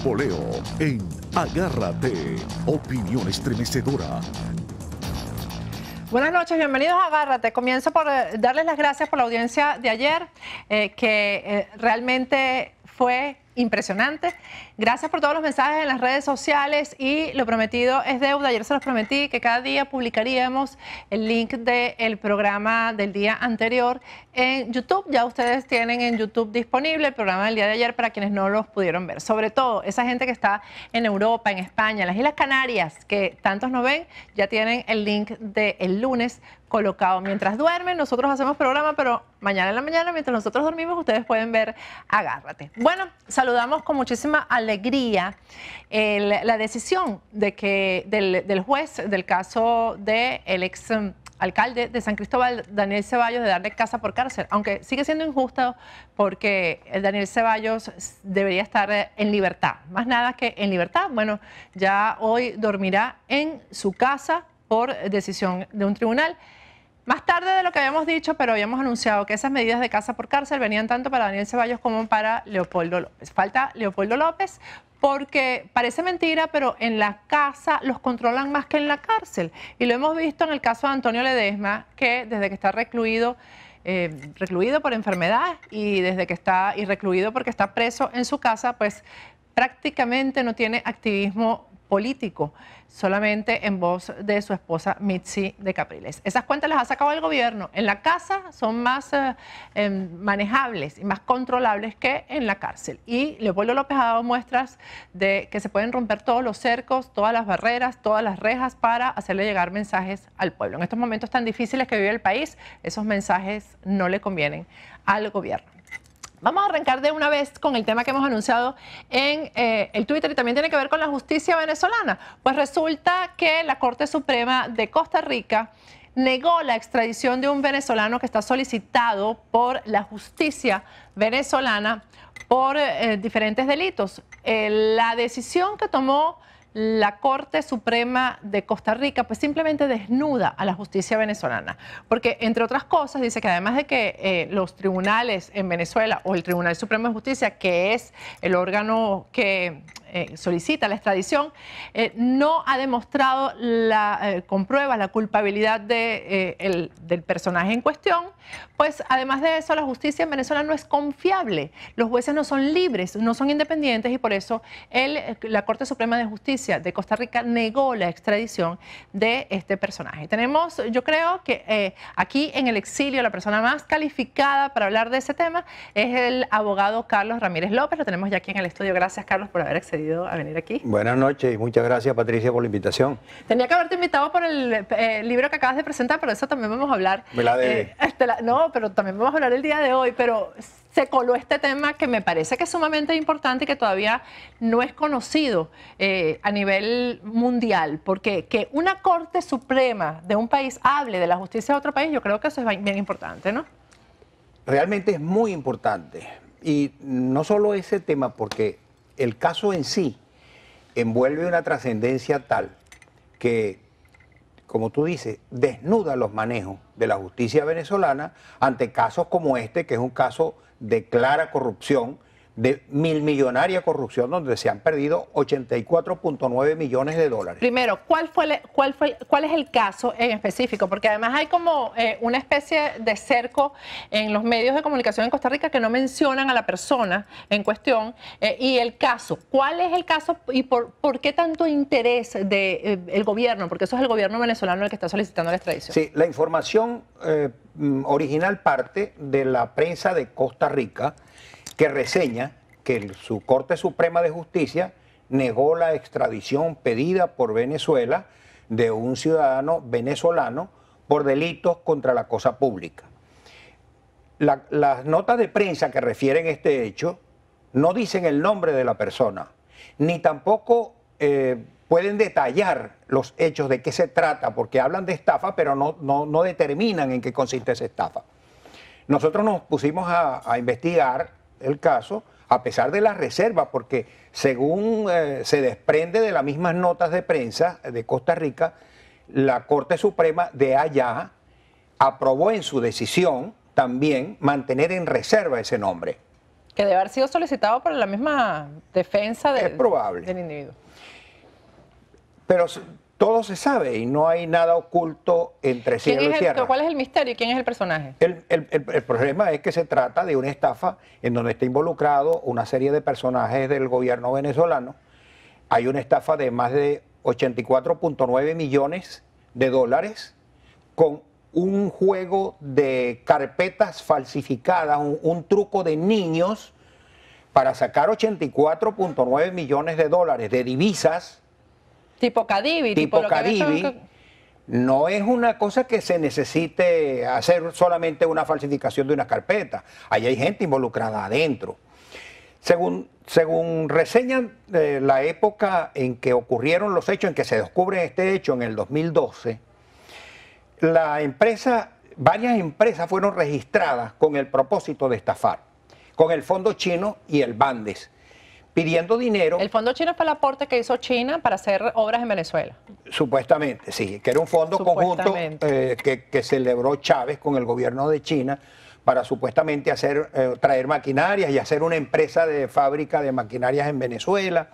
poleo en Agárrate, opinión estremecedora. Buenas noches, bienvenidos a Agárrate. Comienzo por darles las gracias por la audiencia de ayer, que realmente fue impresionante. Gracias por todos los mensajes en las redes sociales y lo prometido es deuda. Ayer se los prometí que cada día publicaríamos el link del programa del día anterior en YouTube. Ya ustedes tienen en YouTube disponible el programa del día de ayer para quienes no los pudieron ver. Sobre todo esa gente que está en Europa, en España, en las Islas Canarias, que tantos no ven, ya tienen el link del lunes colocado. Mientras duermen, nosotros hacemos programa, pero mañana en la mañana, mientras nosotros dormimos, ustedes pueden ver Agárrate. Bueno, saludamos con muchísima alegría la decisión del juez del caso del ex alcalde de San Cristóbal, Daniel Ceballos, de darle casa por cárcel, aunque sigue siendo injusto porque Daniel Ceballos debería estar en libertad, más nada que en libertad. Bueno, ya hoy dormirá en su casa por decisión de un tribunal. Más tarde de lo que habíamos dicho, pero habíamos anunciado que esas medidas de casa por cárcel venían tanto para Daniel Ceballos como para Leopoldo López. Falta Leopoldo López porque parece mentira, pero en la casa los controlan más que en la cárcel. Y lo hemos visto en el caso de Antonio Ledesma, que desde que está recluido por enfermedad y desde que está recluido porque está preso en su casa, pues prácticamente no tiene activismo político, solamente en voz de su esposa Mitzi de Capriles. Esas cuentas las ha sacado el gobierno. En la casa son más manejables y más controlables que en la cárcel. Y Leopoldo López ha dado muestras de que se pueden romper todos los cercos, todas las barreras, todas las rejas para hacerle llegar mensajes al pueblo. En estos momentos tan difíciles que vive el país, esos mensajes no le convienen al gobierno. Vamos a arrancar de una vez con el tema que hemos anunciado en el Twitter y también tiene que ver con la justicia venezolana. Pues resulta que la Corte Suprema de Costa Rica negó la extradición de un venezolano que está solicitado por la justicia venezolana por diferentes delitos. La decisión que tomó la Corte Suprema de Costa Rica pues simplemente desnuda a la justicia venezolana, porque entre otras cosas dice que además de que los tribunales en Venezuela o el Tribunal Supremo de Justicia, que es el órgano que solicita la extradición, no ha demostrado con pruebas la culpabilidad del personaje en cuestión, pues además de eso la justicia en Venezuela no es confiable, los jueces no son libres, no son independientes y por eso la Corte Suprema de Justicia de Costa Rica negó la extradición de este personaje. Tenemos, yo creo que aquí en el exilio la persona más calificada para hablar de ese tema es el abogado Carlos Ramírez López, lo tenemos ya aquí en el estudio. Gracias, Carlos, por haber accedido a venir aquí. Buenas noches y muchas gracias, Patricia, por la invitación. Tenía que haberte invitado por el libro que acabas de presentar, pero eso también vamos a hablar. Me la debe. No, pero también vamos a hablar el día de hoy, pero se coló este tema que me parece que es sumamente importante y que todavía no es conocido a nivel mundial, porque que una Corte Suprema de un país hable de la justicia de otro país, yo creo que eso es bien importante, ¿no? Realmente es muy importante. Y no solo ese tema, porque el caso en sí envuelve una trascendencia tal que, como tú dices, desnuda los manejos de la justicia venezolana ante casos como este, que es un caso de clara corrupción, de millonaria corrupción, donde se han perdido 84.9 millones de dólares. Primero, ¿cuál es el caso en específico? Porque además hay como una especie de cerco en los medios de comunicación en Costa Rica que no mencionan a la persona en cuestión y el caso. ¿Cuál es el caso y por qué tanto interés del gobierno? Porque eso es el gobierno venezolano el que está solicitando la extradición. Sí, la información original parte de la prensa de Costa Rica, que reseña que su Corte Suprema de Justicia negó la extradición pedida por Venezuela de un ciudadano venezolano por delitos contra la cosa pública. Las notas de prensa que refieren este hecho no dicen el nombre de la persona, ni tampoco pueden detallar los hechos de qué se trata, porque hablan de estafa, pero no determinan en qué consiste esa estafa. Nosotros nos pusimos a investigar el caso, a pesar de las reservas, porque según se desprende de las mismas notas de prensa de Costa Rica, la Corte Suprema de allá aprobó en su decisión también mantener en reserva ese nombre. Que debe haber sido solicitado por la misma defensa Es probable. del individuo. Pero todo se sabe y no hay nada oculto entre cielo y tierra. ¿Cuál es el misterio y quién es el personaje? El problema es que se trata de una estafa en donde está involucrado una serie de personajes del gobierno venezolano. Hay una estafa de más de 84.9 millones de dólares con un juego de carpetas falsificadas, un truco de niños para sacar 84.9 millones de dólares de divisas. Tipo Cadivi. Tipo Cadivi. No es una cosa que se necesite hacer solamente una falsificación de una carpeta. Ahí hay gente involucrada adentro. Según reseñan la época en que ocurrieron los hechos, en que se descubre este hecho en el 2012, varias empresas fueron registradas con el propósito de estafar, con el fondo chino y el Bandes, pidiendo dinero. El fondo chino fue el aporte que hizo China para hacer obras en Venezuela. Supuestamente, sí, que era un fondo conjunto que celebró Chávez con el gobierno de China para supuestamente traer maquinarias y hacer una empresa de fábrica de maquinarias en Venezuela.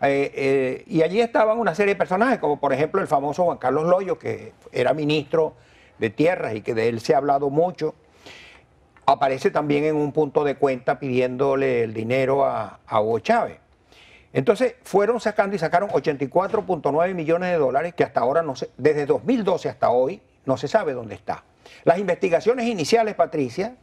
Y allí estaban una serie de personajes, como por ejemplo el famoso Juan Carlos Loyo, que era ministro de Tierras y que de él se ha hablado mucho. Aparece también en un punto de cuenta pidiéndole el dinero a Hugo Chávez. Entonces fueron sacando y sacaron 84.9 millones de dólares que hasta ahora no se, desde 2012 hasta hoy no se sabe dónde está. Las investigaciones iniciales, Patricia,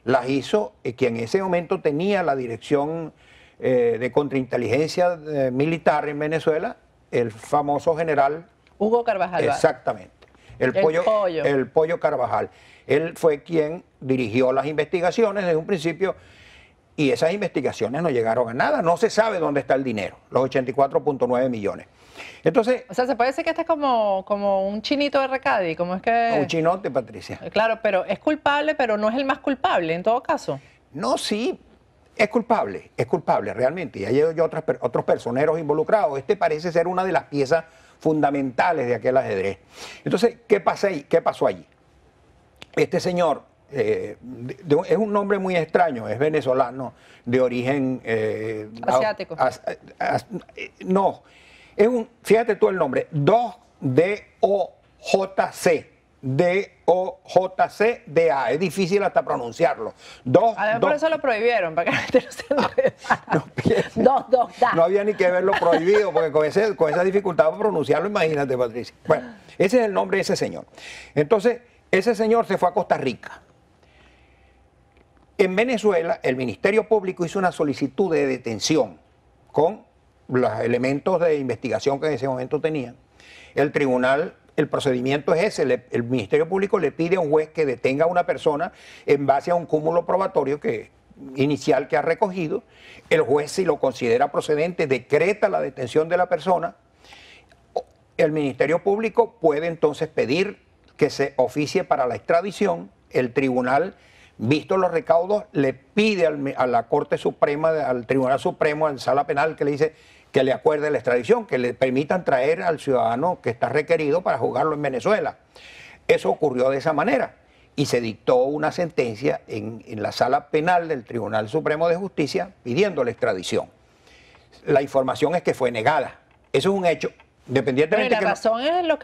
las hizo quien en ese momento tenía la dirección de contrainteligencia militar en Venezuela, el famoso general Hugo Carvajal. Exactamente. El Pollo Carvajal. Él fue quien dirigió las investigaciones desde un principio y esas investigaciones no llegaron a nada. No se sabe dónde está el dinero, los 84.9 millones. Entonces, o sea, se puede decir que este es como un chinito de Recadi, ¿cómo es que? Un chinote, Patricia. Claro, pero es culpable, pero no es el más culpable en todo caso. No, sí, es culpable realmente. Y hay otros personeros involucrados. Este parece ser una de las piezas fundamentales de aquel ajedrez. Entonces, ¿qué pasó allí? Este señor es un nombre muy extraño, es venezolano, de origen asiático. No, fíjate tú el nombre, D-O-J-C. D-O-J-C-D-A. Es difícil hasta pronunciarlo. Por eso lo prohibieron, para que la gente no se enrede. No había ni que verlo prohibido, porque con esa dificultad para pronunciarlo, imagínate, Patricia. Bueno, ese es el nombre de ese señor. Entonces, ese señor se fue a Costa Rica. En Venezuela, el Ministerio Público hizo una solicitud de detención con los elementos de investigación que en ese momento tenían. El tribunal, el procedimiento es ese, el Ministerio Público le pide a un juez que detenga a una persona en base a un cúmulo probatorio inicial que ha recogido. El juez, si lo considera procedente, decreta la detención de la persona. El Ministerio Público puede entonces pedir que se oficie para la extradición. El tribunal, visto los recaudos, le pide a la Corte Suprema, al Tribunal Supremo, a la Sala Penal, que le dice que le acuerde la extradición, que le permitan traer al ciudadano que está requerido para juzgarlo en Venezuela. Eso ocurrió de esa manera y se dictó una sentencia en la Sala Penal del Tribunal Supremo de Justicia pidiendo la extradición. La información es que fue negada. Eso es un hecho. Independientemente la razón es lo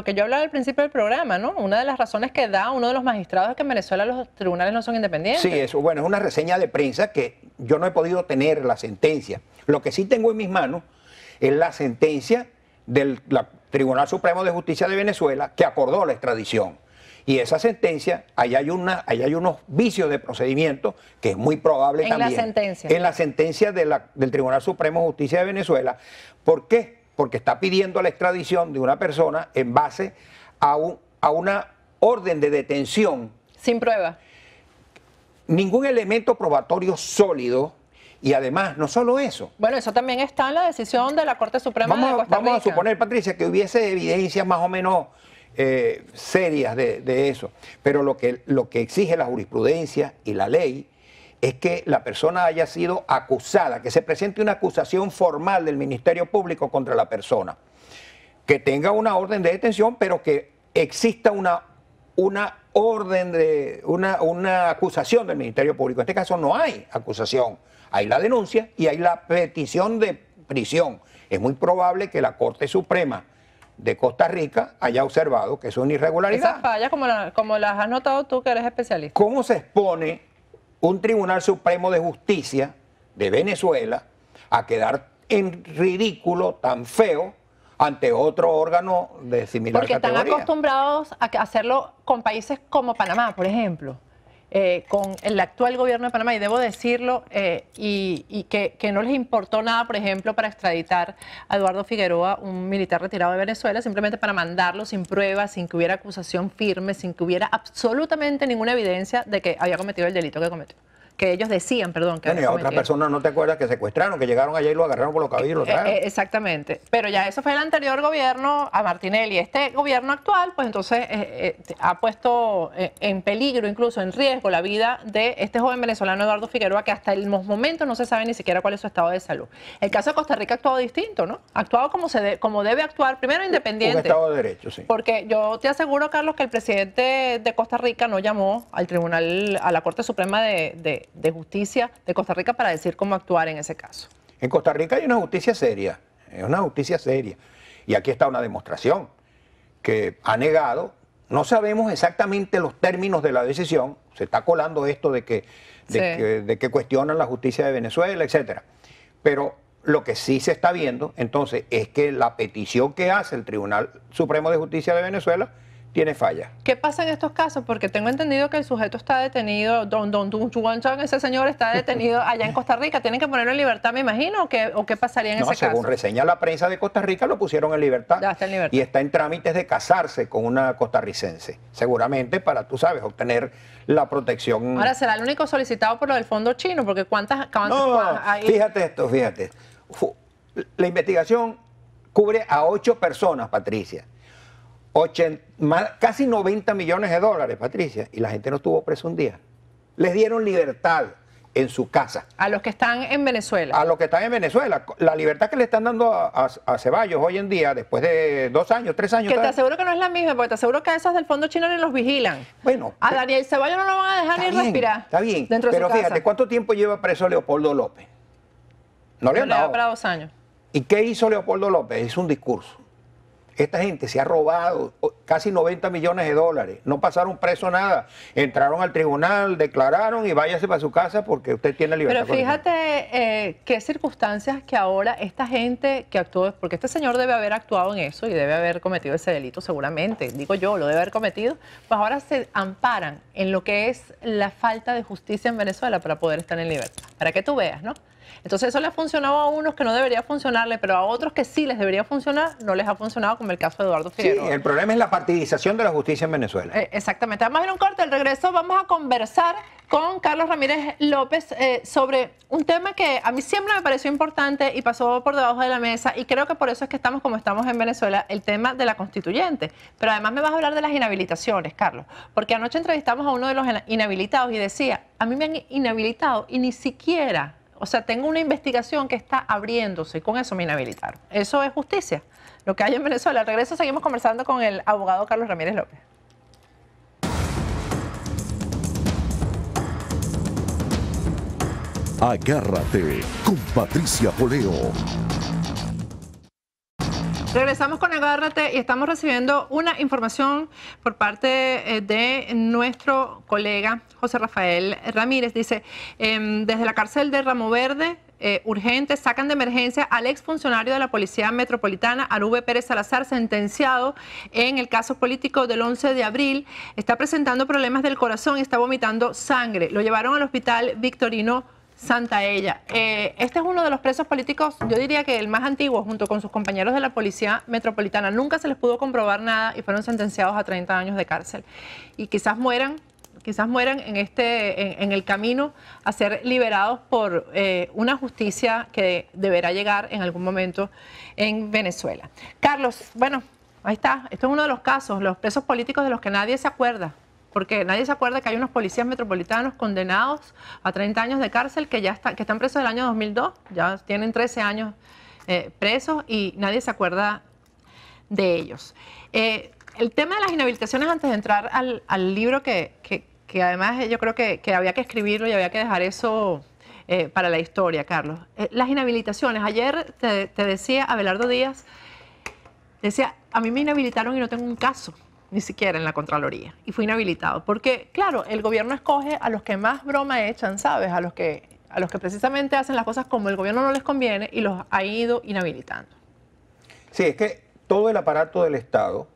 que yo hablaba al principio del programa, ¿no? Una de las razones que da uno de los magistrados es que en Venezuela los tribunales no son independientes. Sí, eso, bueno, es una reseña de prensa que yo no he podido tener la sentencia. Lo que sí tengo en mis manos es la sentencia del Tribunal Supremo de Justicia de Venezuela que acordó la extradición. Y esa sentencia, ahí hay unos vicios de procedimiento que es muy probable también. En la sentencia. En la sentencia del Tribunal Supremo de Justicia de Venezuela. ¿Por qué? Porque está pidiendo la extradición de una persona en base a una orden de detención. Sin prueba. Ningún elemento probatorio sólido y además, no solo eso. Bueno, eso también está en la decisión de la Corte Suprema de Costa Rica. Vamos a suponer, Patricia, que hubiese evidencias más o menos serias de eso. Pero lo que exige la jurisprudencia y la ley es que la persona haya sido acusada, que se presente una acusación formal del Ministerio Público contra la persona, que tenga una orden de detención, pero que exista una una orden de una acusación del Ministerio Público. En este caso no hay acusación, hay la denuncia y hay la petición de prisión. Es muy probable que la Corte Suprema de Costa Rica haya observado que es una irregularidad. Esas fallas, como las has notado tú, que eres especialista. ¿Cómo se expone un Tribunal Supremo de Justicia de Venezuela a quedar en ridículo tan feo ante otro órgano de similar Porque categoría? están acostumbrados a hacerlo con países como Panamá, por ejemplo, con el actual gobierno de Panamá, y debo decirlo, y que no les importó nada, por ejemplo, para extraditar a Eduardo Figueroa, un militar retirado de Venezuela, simplemente para mandarlo sin pruebas, sin que hubiera acusación firme, sin que hubiera absolutamente ninguna evidencia de que había cometido el delito que cometió. Que ellos decían, perdón. Que bueno, y a otras personas, ¿no te acuerdas que secuestraron, que llegaron allá y lo agarraron por los cabellos y lo trajeron? Exactamente. Pero ya eso fue el anterior gobierno a Martinelli. Este gobierno actual, pues entonces ha puesto en peligro, incluso en riesgo, la vida de este joven venezolano Eduardo Figueroa, que hasta el momento no se sabe ni siquiera cuál es su estado de salud. El caso de Costa Rica ha actuado distinto, ¿no? Ha actuado como debe actuar, primero independiente. Un Estado de Derecho, sí. Porque yo te aseguro, Carlos, que el presidente de Costa Rica no llamó al tribunal, a la Corte Suprema de Justicia de Costa Rica para decir cómo actuar en ese caso. En Costa Rica hay una justicia seria, es una justicia seria. Y aquí está una demostración que ha negado, no sabemos exactamente los términos de la decisión, se está colando esto de que cuestionan la justicia de Venezuela, etcétera. Pero lo que sí se está viendo, entonces, es que la petición que hace el Tribunal Supremo de Justicia de Venezuela tiene falla. ¿Qué pasa en estos casos? Porque tengo entendido que el sujeto está detenido, Don Juan Chan, ese señor está detenido allá en Costa Rica. ¿Tienen que ponerlo en libertad, me imagino? ¿O qué pasaría en ese caso? Según reseña la prensa de Costa Rica, lo pusieron en libertad. Ya está en libertad. Y está en trámites de casarse con una costarricense. Seguramente para, tú sabes, obtener la protección. Ahora, ¿será el único solicitado por lo del fondo chino? Porque fíjate esto, fíjate. La investigación cubre a 8 personas, Patricia. Casi 90 millones de dólares, Patricia, y la gente no estuvo preso un día. Les dieron libertad en su casa. A los que están en Venezuela. A los que están en Venezuela. La libertad que le están dando a Ceballos hoy en día, después de 2 años, 3 años. Que te aseguro que no es la misma, porque te aseguro que a esos del fondo chino ni los vigilan. Bueno. A Daniel Ceballos no lo van a dejar ni respirar. Está bien, dentro de pero su casa. fíjate, ¿cuánto tiempo lleva preso Leopoldo López? No le han dado. Para 2 años. ¿Y qué hizo Leopoldo López? Hizo un discurso. Esta gente se ha robado casi 90 millones de dólares. No pasaron preso nada. Entraron al tribunal, declararon y váyase para su casa porque usted tiene libertad. Pero fíjate qué circunstancias que ahora esta gente que actuó, porque este señor debe haber actuado en eso y debe haber cometido ese delito seguramente, digo yo, lo debe haber cometido, pues ahora se amparan en lo que es la falta de justicia en Venezuela para poder estar en libertad. Para que tú veas, ¿no? Entonces eso le ha funcionado a unos que no debería funcionarle, pero a otros que sí les debería funcionar, no les ha funcionado, como el caso de Eduardo Figueroa. Sí, el problema es la partidización de la justicia en Venezuela. Exactamente. Vamos a ir a un corte. Al regreso vamos a conversar con Carlos Ramírez López sobre un tema que a mí siempre me pareció importante y pasó por debajo de la mesa, y creo que por eso es que estamos como estamos en Venezuela, el tema de la constituyente. Pero además me vas a hablar de las inhabilitaciones, Carlos, porque anoche entrevistamos a uno de los inhabilitados y decía, a mí me han inhabilitado y ni siquiera... O sea, tengo una investigación que está abriéndose y con eso me inhabilitaron. Eso es justicia, lo que hay en Venezuela. Al regreso seguimos conversando con el abogado Carlos Ramírez López. Agárrate con Patricia Poleo. Regresamos con Agárrate y estamos recibiendo una información por parte de nuestro colega José Rafael Ramírez. Dice, desde la cárcel de Ramo Verde, urgente, sacan de emergencia al exfuncionario de la Policía Metropolitana, Arube Pérez Salazar, sentenciado en el caso político del 11 de abril. Está presentando problemas del corazón y está vomitando sangre. Lo llevaron al hospital Victorino Santaella. Este es uno de los presos políticos, yo diría que el más antiguo, junto con sus compañeros de la Policía Metropolitana. Nunca se les pudo comprobar nada y fueron sentenciados a 30 años de cárcel. Y quizás mueran en el camino a ser liberados por una justicia que deberá llegar en algún momento en Venezuela. Carlos, bueno, ahí está. Esto es uno de los casos, los presos políticos de los que nadie se acuerda. Porque nadie se acuerda que hay unos policías metropolitanos condenados a 30 años de cárcel que están presos del año 2002, ya tienen 13 años presos y nadie se acuerda de ellos. El tema de las inhabilitaciones, antes de entrar al libro que además yo creo que había que escribirlo y había que dejar eso para la historia, Carlos. Las inhabilitaciones, ayer te decía Abelardo Díaz, decía, a mí me inhabilitaron y no tengo un caso, ni siquiera en la Contraloría, y fui inhabilitado. Porque, claro, el gobierno escoge a los que más broma echan, ¿sabes? A los que precisamente hacen las cosas como el gobierno no les conviene y los ha ido inhabilitando. Sí, es que todo el aparato del Estado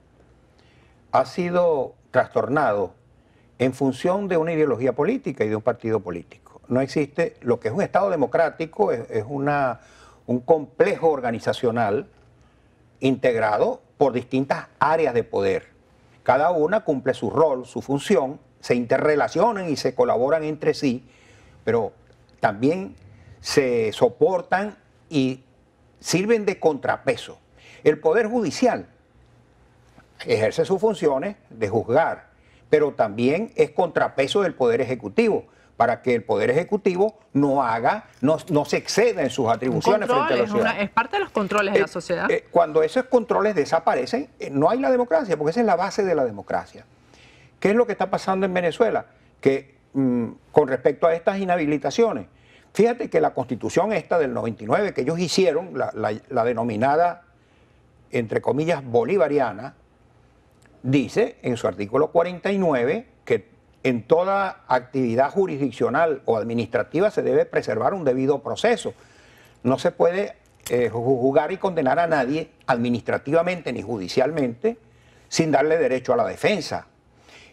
ha sido trastornado en función de una ideología política y de un partido político. No existe, lo que es un Estado democrático es un complejo organizacional integrado por distintas áreas de poder. Cada una cumple su rol, su función, se interrelacionan y se colaboran entre sí, pero también se soportan y sirven de contrapeso. El Poder Judicial ejerce sus funciones de juzgar, pero también es contrapeso del Poder Ejecutivo, para que el Poder Ejecutivo no se exceda en sus atribuciones frente a la sociedad. Es parte de los controles de la sociedad. Cuando esos controles desaparecen, no hay la democracia, porque esa es la base de la democracia. ¿Qué es lo que está pasando en Venezuela? Que con respecto a estas inhabilitaciones, fíjate que la Constitución esta del 99 que ellos hicieron, la denominada, entre comillas, bolivariana, dice en su artículo 49 que en toda actividad jurisdiccional o administrativa se debe preservar un debido proceso. No se puede juzgar y condenar a nadie administrativamente ni judicialmente sin darle derecho a la defensa.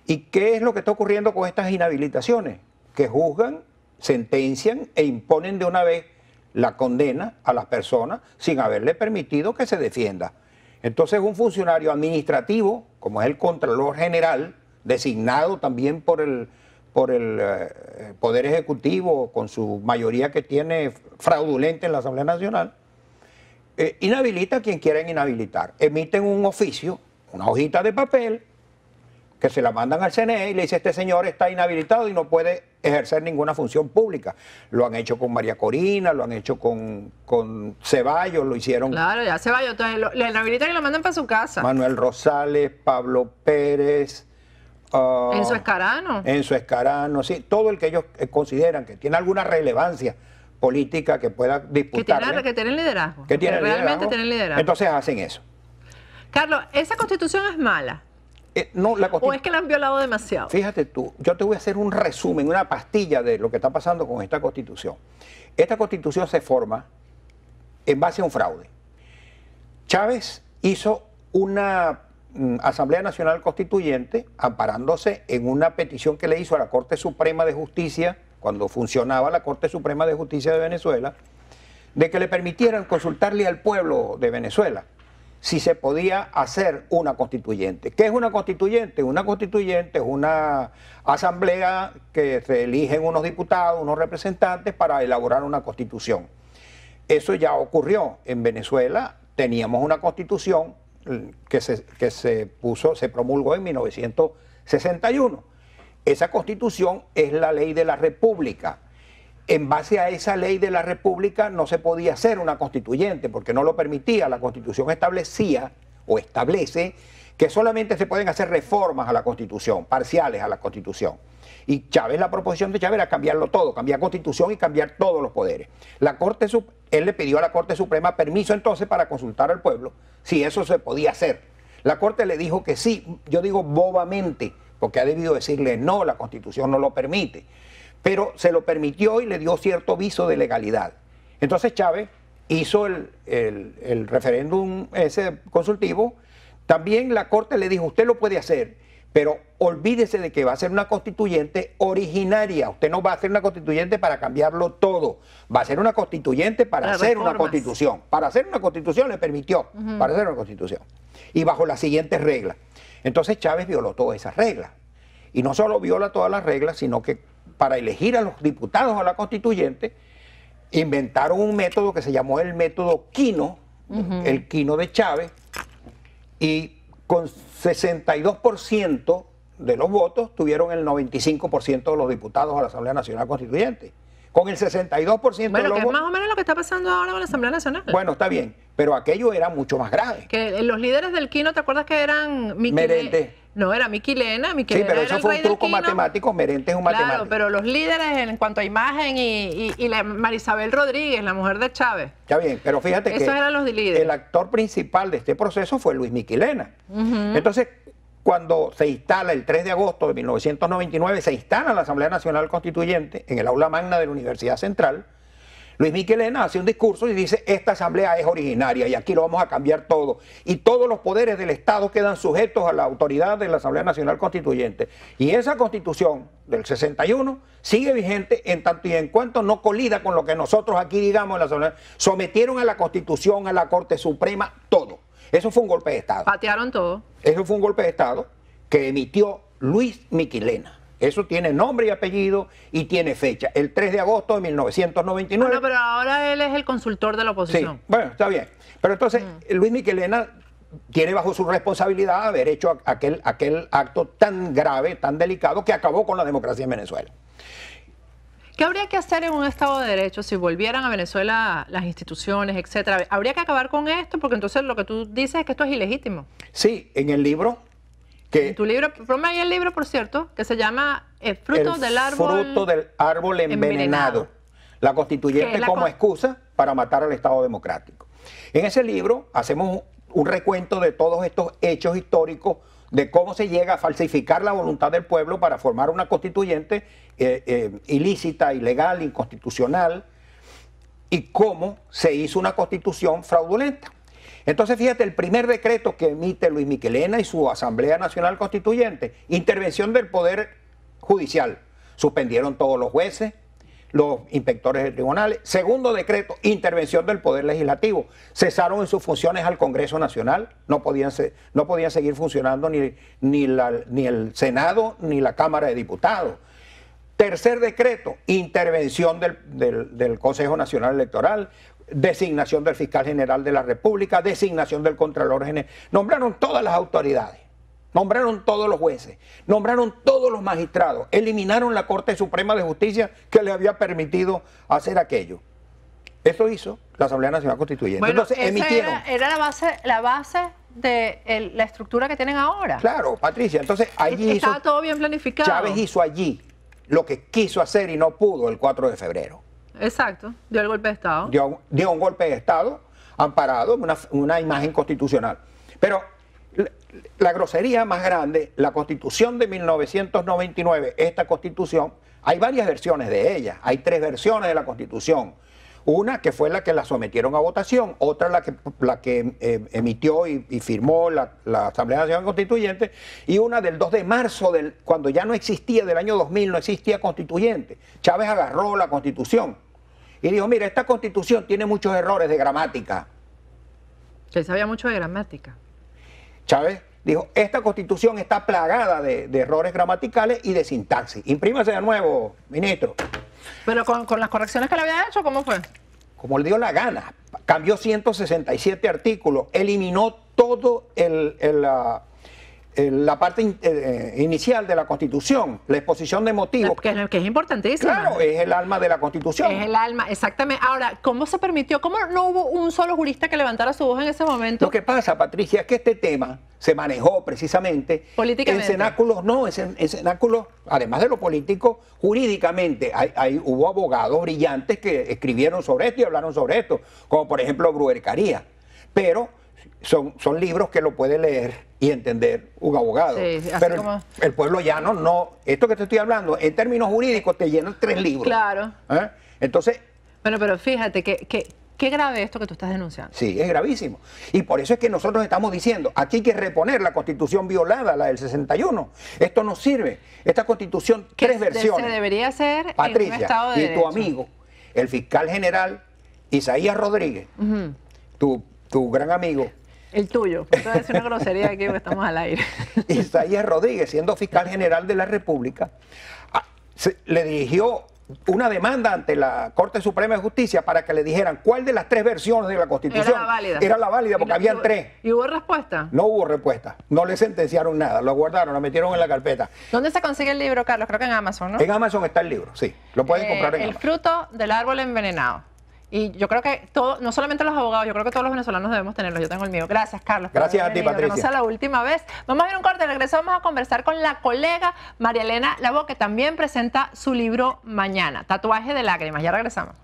¿Y qué es lo que está ocurriendo con estas inhabilitaciones? Que juzgan, sentencian e imponen de una vez la condena a las personas sin haberle permitido que se defienda. Entonces un funcionario administrativo, como es el Contralor General, designado también por el Poder Ejecutivo, con su mayoría que tiene fraudulenta en la Asamblea Nacional, inhabilita a quien quieren inhabilitar. Emiten un oficio, una hojita de papel, que se la mandan al CNE y le dice, este señor está inhabilitado y no puede ejercer ninguna función pública. Lo han hecho con María Corina, lo han hecho con Ceballos, lo hicieron... Claro, ya Ceballos, entonces le inhabilitan y lo mandan para su casa. Manuel Rosales, Pablo Pérez... Enzo Escarano. Enzo Escarano, sí, todo el que ellos consideran que tiene alguna relevancia política que pueda disputarle. Que tienen liderazgo. Que tienen realmente tienen liderazgo. Entonces hacen eso. Carlos, ¿esa Constitución es mala? No, ¿O es que la han violado demasiado? Fíjate tú, yo te voy a hacer un resumen, una pastilla de lo que está pasando con esta Constitución. Esta Constitución se forma en base a un fraude. Chávez hizo una Asamblea Nacional Constituyente amparándose en una petición que le hizo a la Corte Suprema de Justicia, cuando funcionaba la Corte Suprema de Justicia de Venezuela, de que le permitieran consultarle al pueblo de Venezuela si se podía hacer una constituyente. ¿Qué es una constituyente? Una constituyente es una asamblea que se eligen unos diputados, unos representantes para elaborar una constitución. Eso ya ocurrió en Venezuela. Teníamos una constitución que se promulgó en 1961. Esa constitución es la ley de la República. En base a esa ley de la República no se podía hacer una constituyente porque no lo permitía. La Constitución establecía o establece que solamente se pueden hacer reformas a la Constitución, parciales a la Constitución. Y Chávez, la proposición de Chávez era cambiarlo todo, cambiar Constitución y cambiar todos los poderes. Él le pidió a la Corte Suprema permiso entonces para consultar al pueblo si eso se podía hacer. La Corte le dijo que sí, yo digo bobamente, porque ha debido decirle no, la Constitución no lo permite. Pero se lo permitió y le dio cierto viso de legalidad. Entonces Chávez hizo el referéndum ese consultivo. También la Corte le dijo, usted lo puede hacer, pero olvídese de que va a ser una constituyente originaria. Usted no va a hacer una constituyente para cambiarlo todo. Va a ser una constituyente para hacer una constitución. Para hacer una constitución le permitió, para hacer una constitución. Y bajo las siguientes reglas. Entonces Chávez violó todas esas reglas. Y no solo viola todas las reglas, sino que para elegir a los diputados a la constituyente, inventaron un método que se llamó el método Quino, el Quino de Chávez, y con 62% de los votos tuvieron el 95% de los diputados a la Asamblea Nacional Constituyente. Con el 62% de los votos... Bueno, que es más o menos lo que está pasando ahora con la Asamblea Nacional. Bueno, está bien. pero aquello era mucho más grave. Que los líderes del Quino, ¿te acuerdas que eran Merente. No, era Miquilena. Sí, pero eso fue un truco matemático, Merente es un matemático. Claro, pero los líderes en cuanto a imagen y la Marisabel Rodríguez, la mujer de Chávez. Ya bien, pero fíjate que esos eran los líderes. El actor principal de este proceso fue Luis Miquilena. Entonces, cuando se instala el 3 de agosto de 1999, se instala la Asamblea Nacional Constituyente en el aula magna de la Universidad Central, Luis Miquilena hace un discurso y dice, esta asamblea es originaria y aquí lo vamos a cambiar todo. Y todos los poderes del Estado quedan sujetos a la autoridad de la Asamblea Nacional Constituyente. Y esa constitución del 61 sigue vigente en tanto y en cuanto no colida con lo que nosotros aquí digamos en la Asamblea. Sometieron a la Constitución, a la Corte Suprema, todo. Eso fue un golpe de Estado. Patearon todo. Eso fue un golpe de Estado que emitió Luis Miquilena. Eso tiene nombre y apellido y tiene fecha. El 3 de agosto de 1999. Bueno, pero ahora él es el consultor de la oposición. Sí, bueno, está bien. Pero entonces, Luis Miquilena tiene bajo su responsabilidad haber hecho aquel acto tan grave, tan delicado, que acabó con la democracia en Venezuela. ¿Qué habría que hacer en un Estado de Derecho si volvieran a Venezuela las instituciones, etcétera? ¿Habría que acabar con esto? Porque entonces lo que tú dices es que esto es ilegítimo. Sí, en el libro... En tu libro, ponme ahí el libro, por cierto, que se llama Fruto del árbol envenenado. La constituyente como excusa para matar al Estado democrático. En ese libro hacemos un recuento de todos estos hechos históricos, de cómo se llega a falsificar la voluntad del pueblo para formar una constituyente ilícita, ilegal, inconstitucional, y cómo se hizo una constitución fraudulenta. Entonces, fíjate, el primer decreto que emite Luis Miquilena y su Asamblea Nacional Constituyente, intervención del Poder Judicial. Suspendieron todos los jueces, los inspectores de tribunales. Segundo decreto, intervención del Poder Legislativo. Cesaron en sus funciones al Congreso Nacional, no podían seguir funcionando ni el Senado ni la Cámara de Diputados. Tercer decreto, intervención del Consejo Nacional Electoral, designación del fiscal general de la República, designación del Contralor General. Nombraron todas las autoridades, nombraron todos los jueces, nombraron todos los magistrados, eliminaron la Corte Suprema de Justicia que le había permitido hacer aquello. Eso hizo la Asamblea Nacional Constituyente. Bueno, entonces emitieron... Era la base de la estructura que tienen ahora. Claro, Patricia, entonces allí estaba todo bien planificado. Chávez hizo allí lo que quiso hacer y no pudo el 4 de febrero. Exacto, dio el golpe de Estado. Dio un golpe de Estado amparado, una imagen constitucional. Pero la grosería más grande, la Constitución de 1999, esta Constitución, hay varias versiones de ella, hay 3 versiones de la Constitución. Una que fue la que la sometieron a votación, otra la que emitió y firmó la Asamblea Nacional Constituyente, y una del 2 de marzo, cuando ya no existía, del año 2000, no existía constituyente. Chávez agarró la Constitución y dijo, mira, esta Constitución tiene muchos errores de gramática. Él sabía mucho de gramática. Chávez dijo, esta Constitución está plagada de errores gramaticales y de sintaxis. Imprímase de nuevo, ministro. Pero con las correcciones que le había hecho, ¿cómo fue? Como le dio la gana. Cambió 167 artículos, eliminó todo la parte inicial de la Constitución, la exposición de motivos. Que es importantísima. Claro, es el alma de la Constitución. Es el alma, exactamente. Ahora, ¿cómo se permitió? ¿Cómo no hubo un solo jurista que levantara su voz en ese momento? Lo que pasa, Patricia, es que este tema se manejó precisamente políticamente. En cenáculos, no, en cenáculos, además de lo político, jurídicamente. Hubo abogados brillantes que escribieron sobre esto y hablaron sobre esto, como por ejemplo Bruer Caría. Pero son libros que lo puede leer y entender un abogado. Sí, pero como... el pueblo llano no. Esto que te estoy hablando, en términos jurídicos, te llenan 3 libros. Claro. Entonces... Bueno, pero fíjate qué grave esto que tú estás denunciando. Sí, es gravísimo. Y por eso es que nosotros estamos diciendo, aquí hay que reponer la Constitución violada, la del 61. Esto no sirve. Esta Constitución, 3 versiones. Se debería hacer, Patricia, en un Estado de Derecho. Y tu amigo, el fiscal general Isaías Rodríguez, tu gran amigo. El tuyo. Te voy a decir una grosería aquí porque estamos al aire. Isaías Rodríguez, siendo fiscal general de la República, le dirigió una demanda ante la Corte Suprema de Justicia para que le dijeran cuál de las 3 versiones de la Constitución era la válida, porque habían 3. ¿Y hubo respuesta? No hubo respuesta. No le sentenciaron nada. Lo guardaron, lo metieron en la carpeta. ¿Dónde se consigue el libro, Carlos? Creo que en Amazon, ¿no? En Amazon está el libro, sí. Lo pueden comprar en Amazon. El fruto del árbol envenenado. Y yo creo que no solamente los abogados, yo creo que todos los venezolanos debemos tenerlos. Yo tengo el mío. Gracias, Carlos. Gracias a ti, Patricia. Que no sea la última vez. Vamos a ir un corte, de regreso vamos a conversar con la colega María Elena Lavoe, que también presenta su libro mañana, Tatuaje de lágrimas. Ya regresamos.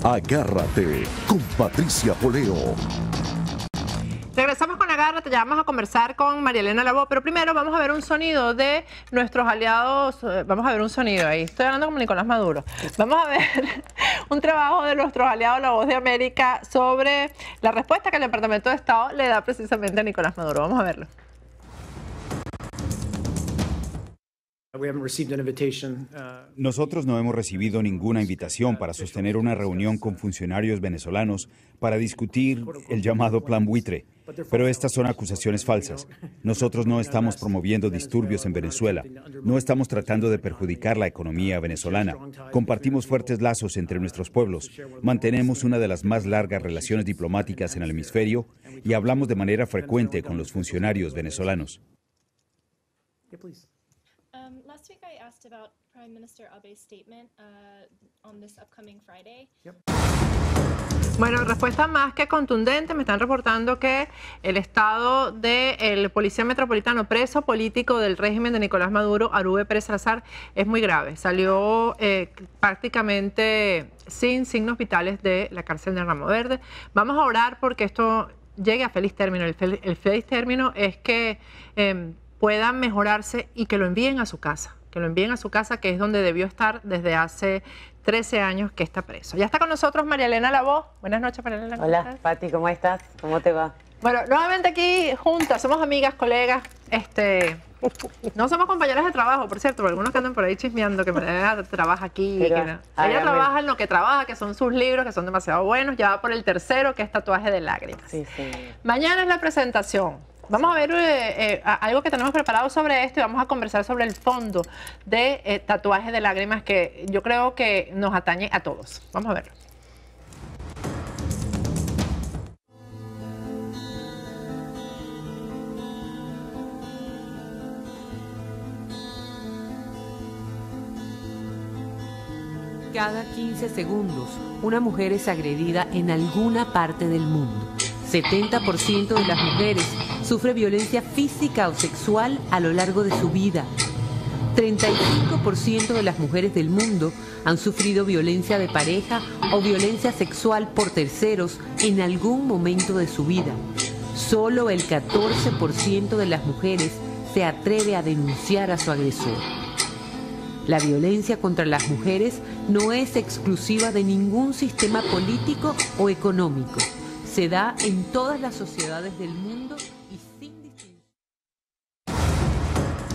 Agárrate con Patricia Poleo. Regresamos con Agárrate, ya vamos a conversar con María Elena Lavoe, pero primero vamos a ver un sonido de nuestros aliados, vamos a ver un sonido ahí, estoy hablando como Nicolás Maduro, vamos a ver un trabajo de nuestros aliados La Voz de América sobre la respuesta que el Departamento de Estado le da precisamente a Nicolás Maduro, vamos a verlo. Nosotros no hemos recibido ninguna invitación para sostener una reunión con funcionarios venezolanos para discutir el llamado Plan Buitre, pero estas son acusaciones falsas. Nosotros no estamos promoviendo disturbios en Venezuela, no estamos tratando de perjudicar la economía venezolana. Compartimos fuertes lazos entre nuestros pueblos, mantenemos una de las más largas relaciones diplomáticas en el hemisferio y hablamos de manera frecuente con los funcionarios venezolanos. Last week I asked about Prime Minister Abe's statement on this upcoming Friday. Bueno, respuesta más que contundente. Me están reportando que el estado del policía metropolitano, preso político del régimen de Nicolás Maduro, Arube Pérez Salazar, es muy grave. Salió prácticamente sin signos vitales de la cárcel de Ramo Verde. Vamos a orar porque esto llegue a feliz término. El feliz término es que puedan mejorarse y que lo envíen a su casa. Que lo envíen a su casa, que es donde debió estar desde hace 13 años que está preso. Ya está con nosotros María Elena Lavoe. Buenas noches, María Elena. Hola, Pati, ¿cómo estás? ¿Cómo te va? Bueno, nuevamente aquí juntas, somos amigas, colegas. No somos compañeras de trabajo, por cierto, algunos que andan por ahí chismeando que ella trabaja aquí. Pero, que no. Ella trabaja en lo que trabaja, que son sus libros, que son demasiado buenos. Ya va por el tercero, que es Tatuaje de lágrimas. Sí, sí. Mañana es la presentación. Vamos a ver algo que tenemos preparado sobre esto y vamos a conversar sobre el fondo de Tatuaje de lágrimas que yo creo que nos atañe a todos. Vamos a verlo. Cada 15 segundos, una mujer es agredida en alguna parte del mundo. 70% de las mujeres sufre violencia física o sexual a lo largo de su vida. 35% de las mujeres del mundo han sufrido violencia de pareja o violencia sexual por terceros en algún momento de su vida. Solo el 14% de las mujeres se atreve a denunciar a su agresor. La violencia contra las mujeres no es exclusiva de ningún sistema político o económico. Se da en todas las sociedades del mundo y sin distinción.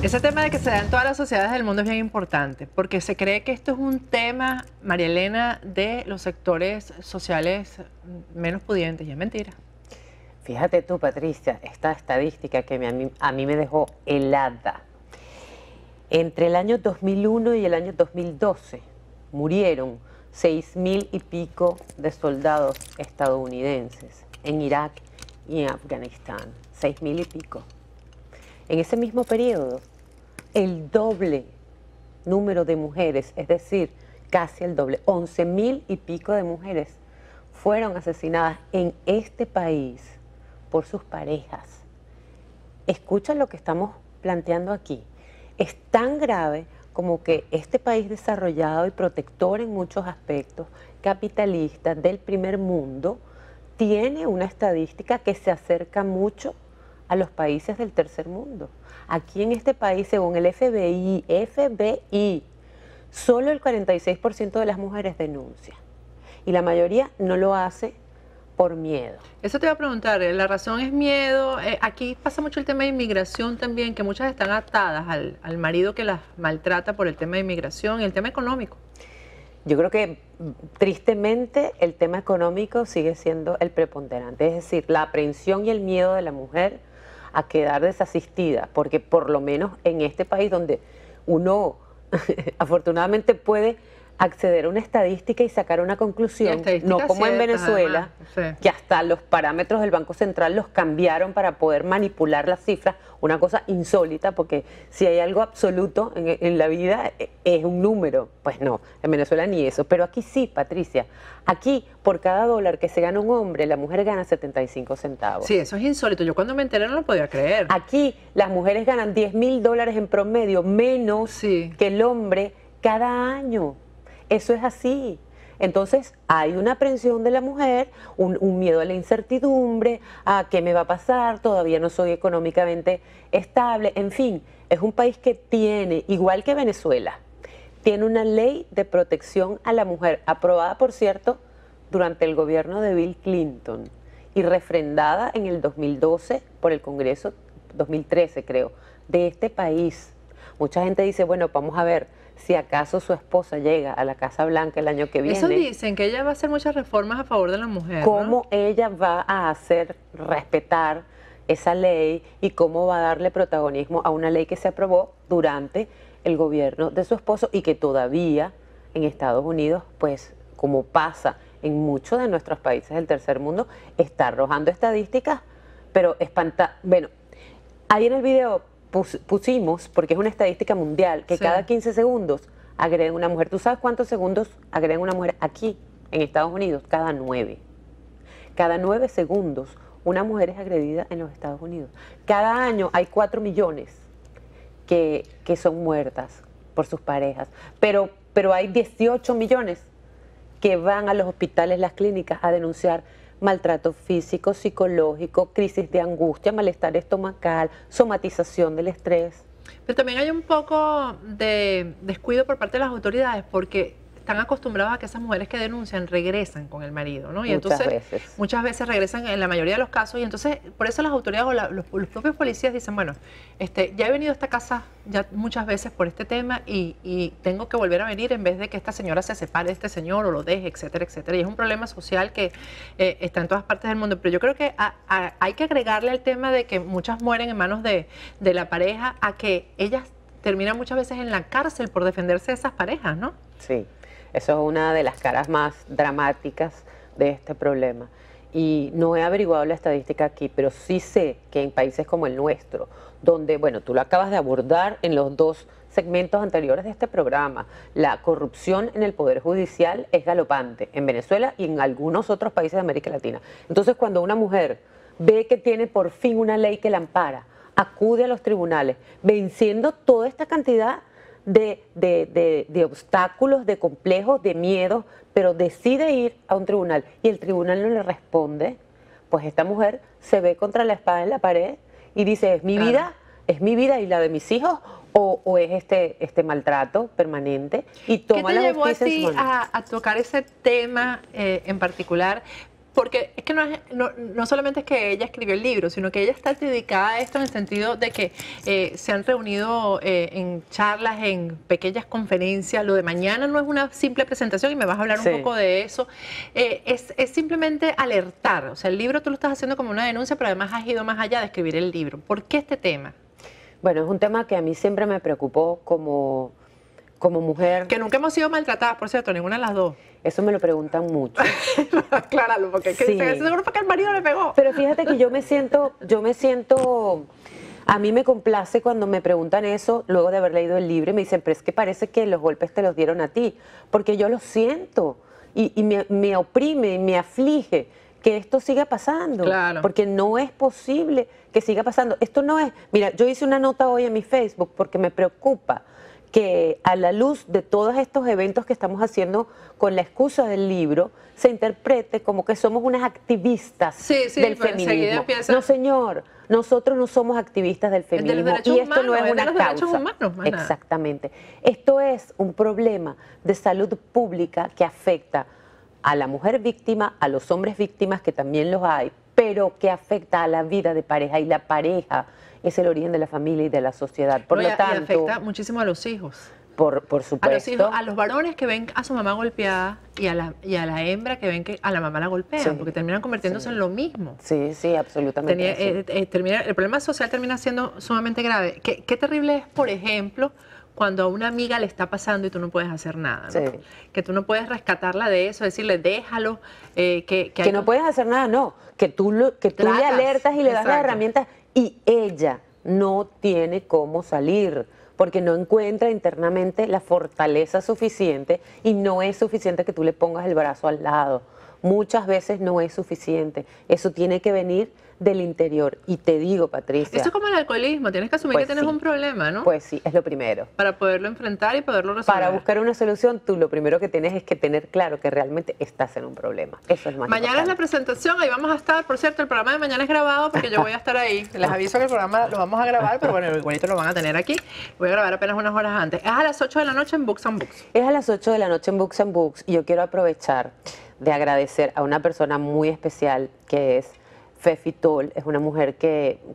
Ese tema de que se da en todas las sociedades del mundo es bien importante, porque se cree que esto es un tema, María Elena, de los sectores sociales menos pudientes, y es mentira. Fíjate tú, Patricia, esta estadística que a mí me dejó helada. Entre el año 2001 y el año 2012 murieron 6.000 y pico de soldados estadounidenses en Irak y en Afganistán. 6.000 y pico. En ese mismo periodo, el doble número de mujeres, es decir, casi el doble, 11.000 y pico de mujeres fueron asesinadas en este país por sus parejas. Escucha lo que estamos planteando aquí. Es tan grave como que este país desarrollado y protector en muchos aspectos, capitalista del primer mundo, tiene una estadística que se acerca mucho a los países del tercer mundo. Aquí en este país, según el FBI, solo el 46% de las mujeres denuncia. Y la mayoría no lo hace por miedo. Eso te iba a preguntar, la razón es miedo. Aquí pasa mucho el tema de inmigración también, que muchas están atadas al marido que las maltrata por el tema de inmigración y el tema económico. Yo creo que tristemente el tema económico sigue siendo el preponderante, es decir, la aprensión y el miedo de la mujer a quedar desasistida, porque por lo menos en este país donde uno afortunadamente puede acceder a una estadística y sacar una conclusión, no como en Venezuela, además, sí, que hasta los parámetros del Banco Central los cambiaron para poder manipular las cifras, una cosa insólita, porque si hay algo absoluto en la vida es un número. Pues no, en Venezuela ni eso, pero aquí sí, Patricia. Aquí, por cada dólar que se gana un hombre, la mujer gana 75 centavos. Sí, eso es insólito. Yo cuando me enteré no lo podía creer. Aquí las mujeres ganan $10.000 en promedio, menos Sí. que el hombre cada año. Eso es así. Entonces hay una aprensión de la mujer, un miedo a la incertidumbre, a qué me va a pasar, todavía no soy económicamente estable. En fin, es un país que tiene, igual que Venezuela, tiene una ley de protección a la mujer, aprobada, por cierto, durante el gobierno de Bill Clinton y refrendada en el 2012 por el Congreso, 2013 creo, de este país. Mucha gente dice, bueno, vamos a ver si acaso su esposa llega a la Casa Blanca el año que viene. Eso dicen, que ella va a hacer muchas reformas a favor de la mujer, ¿Cómo ¿no? ella va a hacer respetar esa ley y cómo va a darle protagonismo a una ley que se aprobó durante el gobierno de su esposo y que todavía en Estados Unidos, pues como pasa en muchos de nuestros países del tercer mundo, está arrojando estadísticas, pero bueno, ahí en el video pusimos, porque es una estadística mundial, que Sí. cada 15 segundos agregan una mujer. ¿Tú sabes cuántos segundos agregan una mujer aquí, en Estados Unidos? Cada 9. Cada 9 segundos una mujer es agredida en los Estados Unidos. Cada año hay 4 millones que son muertas por sus parejas, pero hay 18 millones que van a los hospitales, las clínicas, a denunciar maltrato físico, psicológico, crisis de angustia, malestar estomacal, somatización del estrés. Pero también hay un poco de descuido por parte de las autoridades, porque están acostumbrados a que esas mujeres que denuncian regresan con el marido, ¿no? Y muchas veces regresan en la mayoría de los casos, y entonces por eso las autoridades o los propios policías dicen, bueno, ya he venido a esta casa ya muchas veces por este tema y tengo que volver a venir en vez de que esta señora se separe de este señor o lo deje, etcétera, etcétera. Y es un problema social que está en todas partes del mundo. Pero yo creo que hay que agregarle al tema de que muchas mueren en manos de la pareja, a que ellas terminan muchas veces en la cárcel por defenderse de esas parejas, ¿no? Sí. Eso es una de las caras más dramáticas de este problema. Y no he averiguado la estadística aquí, pero sí sé que en países como el nuestro, donde, bueno, tú lo acabas de abordar en los 2 segmentos anteriores de este programa, la corrupción en el Poder Judicial es galopante en Venezuela y en algunos otros países de América Latina. Entonces, cuando una mujer ve que tiene por fin una ley que la ampara, acude a los tribunales, venciendo toda esta cantidad de obstáculos, de complejos, de miedos, pero decide ir a un tribunal y el tribunal no le responde, pues esta mujer se ve contra la espada en la pared y dice, ¿es mi vida? ¿Es mi vida y la de mis hijos? ¿O es este maltrato permanente? Y toma la justicia en su mano. ¿Qué te llevó a ti a tocar ese tema en particular? Porque es que no solamente es que ella escribió el libro, sino que ella está dedicada a esto en el sentido de que se han reunido en charlas, en pequeñas conferencias. Lo de mañana no es una simple presentación y me vas a hablar un poco de eso. Es simplemente alertar. O sea, el libro tú lo estás haciendo como una denuncia, pero además has ido más allá de escribir el libro. ¿Por qué este tema? Bueno, es un tema que a mí siempre me preocupó como mujer. Que nunca hemos sido maltratadas, por cierto, ninguna de las dos. Eso me lo preguntan mucho. Acláralo, porque Sí. seguro fue que el marido le pegó. Pero fíjate que yo me siento, a mí me complace cuando me preguntan eso luego de haber leído el libro y me dicen, pero es que parece que los golpes te los dieron a ti, porque yo lo siento y me oprime y me aflige que esto siga pasando, Claro. porque no es posible que siga pasando. Esto no es, mira, yo hice una nota hoy en mi Facebook porque me preocupa que a la luz de todos estos eventos que estamos haciendo con la excusa del libro, se interprete como que somos unas activistas del feminismo. No, señor, nosotros no somos activistas del feminismo y esto no es una causa. Exactamente. Esto es un problema de salud pública que afecta a la mujer víctima, a los hombres víctimas, que también los hay, pero que afecta a la vida de pareja, y la pareja es el origen de la familia y de la sociedad. Por lo tanto, y afecta muchísimo a los hijos. Por supuesto. A los hijos, a los varones que ven a su mamá golpeada y a la hembra que ven que a la mamá la golpean, porque terminan convirtiéndose en lo mismo. Sí, sí, absolutamente. El problema social termina siendo sumamente grave. Qué terrible es, por ejemplo, cuando a una amiga le está pasando y tú no puedes hacer nada, ¿no? Sí. Que tú no puedes rescatarla de eso, decirle, déjalo. Que no puedes hacer nada, no. Que tú le Tratas, alertas y le das las exacto. herramientas y ella no tiene cómo salir porque no encuentra internamente la fortaleza suficiente y no es suficiente que tú le pongas el brazo al lado. Muchas veces no es suficiente. Eso tiene que venir del interior. Y te digo, Patricia... Esto es como el alcoholismo, tienes que asumir pues que tienes sí, un problema, ¿no? Pues sí, es lo primero. Para poderlo enfrentar y poderlo resolver. Para buscar una solución, tú lo primero que tienes es que tener claro que realmente estás en un problema. Eso es más Mañana es la importante. presentación, ahí vamos a estar. Por cierto, el programa de mañana es grabado porque yo voy a estar ahí. Les aviso que el programa lo vamos a grabar, pero bueno, igualito lo van a tener aquí. Voy a grabar apenas unas horas antes. Es a las 8 de la noche en Books and Books. Es a las 8 de la noche en Books and Books y yo quiero aprovechar de agradecer a una persona muy especial que es Fefi Tol. Es una mujer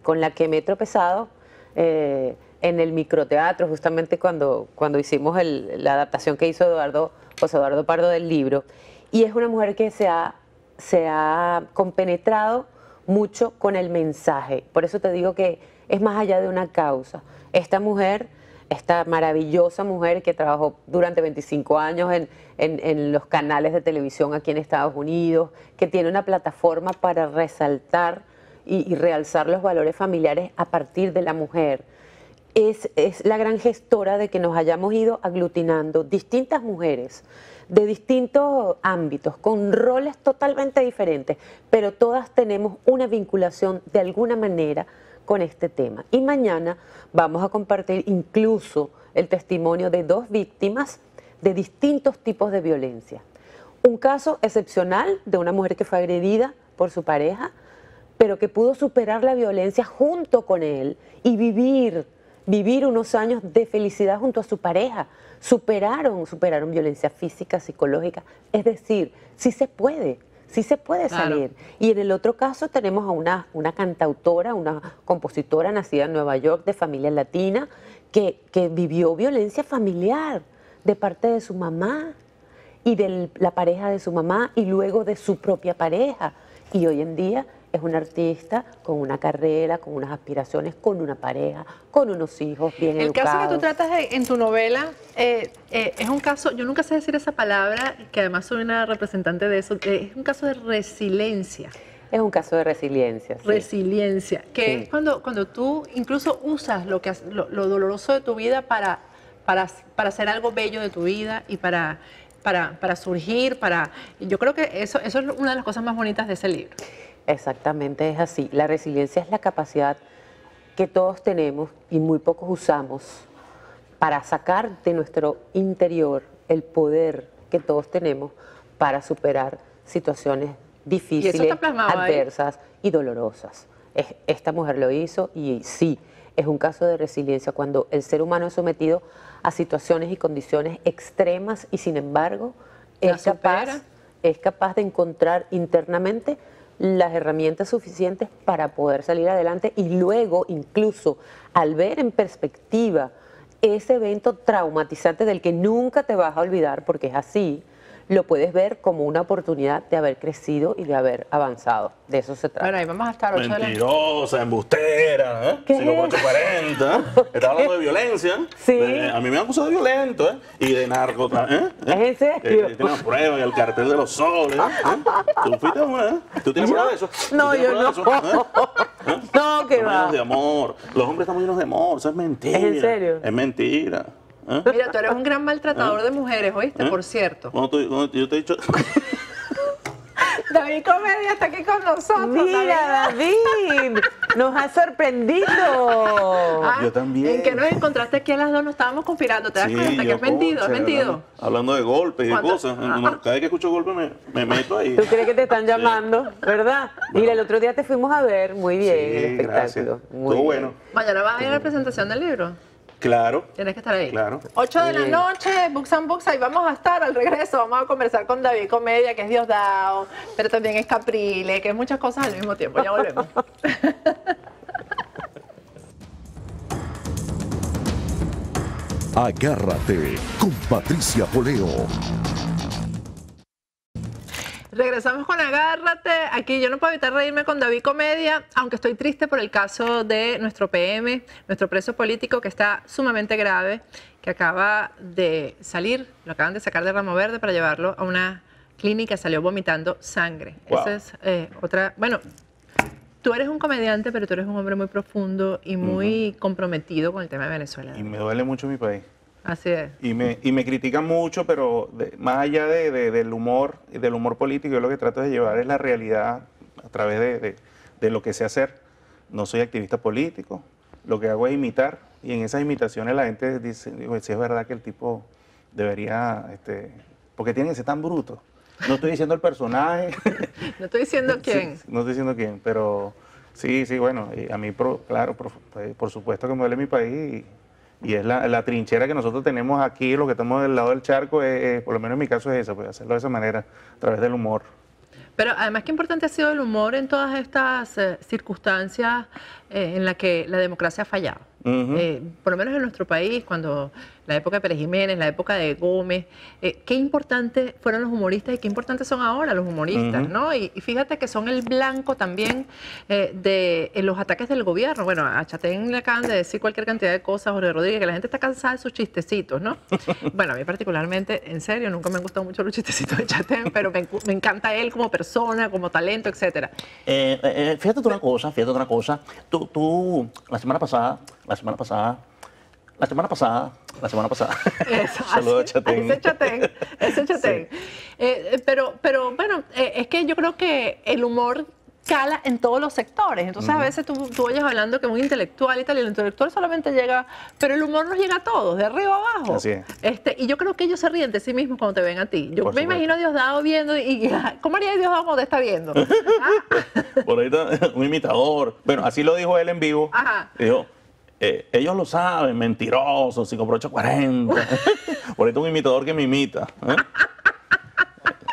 con la que me he tropezado en el microteatro, justamente cuando hicimos la adaptación que hizo José Eduardo Pardo del libro. Y es una mujer que se ha compenetrado mucho con el mensaje. Por eso te digo que es más allá de una causa. Esta mujer, esta maravillosa mujer que trabajó durante 25 años en los canales de televisión aquí en Estados Unidos, que tiene una plataforma para resaltar y realzar los valores familiares a partir de la mujer. Es la gran gestora de que nos hayamos ido aglutinando distintas mujeres de distintos ámbitos, con roles totalmente diferentes, pero todas tenemos una vinculación de alguna manera con este tema. Y mañana vamos a compartir incluso el testimonio de 2 víctimas de distintos tipos de violencia. Un caso excepcional de una mujer que fue agredida por su pareja, pero que pudo superar la violencia junto con él y vivir unos años de felicidad junto a su pareja. Superaron violencia física, psicológica. Es decir, sí se puede salir. Y en el otro caso tenemos a una cantautora, una compositora nacida en Nueva York de familia latina que vivió violencia familiar de parte de su mamá y de la pareja de su mamá y luego de su propia pareja. Y hoy en día es una artista con una carrera, con unas aspiraciones, con una pareja, con unos hijos bien educados. El caso que tú tratas en tu novela es un caso, yo nunca sé decir esa palabra, que además soy una representante de eso, es un caso de resiliencia. Es un caso de resiliencia. Sí. Resiliencia, que Sí. es cuando tú incluso usas lo doloroso de tu vida para hacer algo bello de tu vida y para surgir, yo creo que eso es una de las cosas más bonitas de ese libro. Exactamente, es así. La resiliencia es la capacidad que todos tenemos y muy pocos usamos para sacar de nuestro interior el poder que todos tenemos para superar situaciones difíciles, adversas y dolorosas. Esta mujer lo hizo y sí, es un caso de resiliencia cuando el ser humano es sometido a situaciones y condiciones extremas y sin embargo es capaz de encontrar internamente las herramientas suficientes para poder salir adelante y luego incluso al ver en perspectiva ese evento traumatizante del que nunca te vas a olvidar porque es así, lo puedes ver como una oportunidad de haber crecido y de haber avanzado. De eso se trata. Bueno, ahí vamos a estar 8 de la noche. Mentirosa, embustera, ¿eh? ¿Qué? 5840. Está hablando de violencia. Sí. A mí me han acusado de violento, ¿eh? Y de narco, ¿eh? ¿Es en serio? Tiene una prueba y el cartel de los soles. ¿Tú fuiste una, ¿eh? ¿Tú tienes prueba de eso? No, ¿Tú tienes yo prueba de no. eso? ¿Eh? No, que Estamos va. llenos de amor. Los hombres estamos llenos de amor. Eso es mentira. ¿Es en serio? Es mentira. ¿Eh? Mira, tú eres un gran maltratador de mujeres, ¿oíste? Por cierto. Cuando yo te he dicho... David Comedia está aquí con nosotros. Mira, David, nos ha sorprendido. Ah, Yo también. ¿En qué nos encontraste aquí a las dos? Nos estábamos conspirando. ¿Te das cuenta que yo, es mentido? concha, ¿Es mentido? Hablando de golpes y ¿Cuánto? cosas. Cada vez que escucho golpes me meto ahí. ¿Tú crees que te están llamando, verdad? Mira, el otro día te fuimos a ver, muy bien, el Sí, espectáculo. gracias. Muy Todo bien. bueno. Mañana vas a ir a la presentación del libro. Claro. Tienes que estar ahí. Claro. 8 de la Bien. noche, Books and Books, ahí vamos a estar al regreso. Vamos a conversar con David Comedia, que es Diosdado, pero también es Caprile, que es muchas cosas al mismo tiempo. Ya volvemos. Agárrate con Patricia Poleo. Regresamos con Agárrate. Aquí yo no puedo evitar reírme con David Comedia, aunque estoy triste por el caso de nuestro PM, nuestro preso político, que está sumamente grave, que acaba de salir, lo acaban de sacar de Ramo Verde para llevarlo a una clínica, salió vomitando sangre. Wow. Esa es otra, bueno, tú eres un comediante, pero tú eres un hombre muy profundo y muy comprometido con el tema de Venezuela. Y me duele mucho mi país. Así es. Y me critican mucho, pero más allá del humor y del humor político, yo lo que trato de llevar es la realidad a través de lo que sé hacer. No soy activista político, lo que hago es imitar, y en esas imitaciones la gente dice, digo, si es verdad que el tipo debería, porque tiene que ser tan bruto. No estoy diciendo el personaje. No estoy diciendo quién. Sí, no estoy diciendo quién, pero sí, bueno, y a mí, claro, por supuesto que me duele mi país, y es la trinchera que nosotros tenemos aquí, lo que estamos del lado del charco, por lo menos en mi caso es esa, pues hacerlo de esa manera, a través del humor. Pero además, qué importante ha sido el humor en todas estas circunstancias en las que la democracia ha fallado. Por lo menos en nuestro país, cuando la época de Pérez Jiménez, la época de Gómez, qué importantes fueron los humoristas y qué importantes son ahora los humoristas, ¿no? Y fíjate que son el blanco también de los ataques del gobierno. Bueno, a Chatén le acaban de decir cualquier cantidad de cosas, Jorge Rodríguez, que la gente está cansada de sus chistecitos, ¿no? Bueno, a mí particularmente, en serio, nunca me han gustado mucho los chistecitos de Chatén, pero me encanta él como persona, como talento, etcétera. Fíjate otra cosa. Tú, la semana pasada. Saludos a Chatén. Ese Chatén. Sí. Pero bueno, es que yo creo que el humor cala en todos los sectores. Entonces, a veces tú oyes hablando que es muy intelectual y tal, y el intelectual solamente llega, pero el humor nos llega a todos, de arriba a abajo. Así es. Y yo creo que ellos se ríen de sí mismos cuando te ven a ti. Yo me imagino a Diosdado viendo y ¿cómo haría Diosdado cuando te está viendo? Por ahí está un imitador. Bueno, así lo dijo él en vivo. Ajá. Dijo, ellos lo saben, mentirosos, 5 por 8, 40. Por ahí está un imitador que me imita.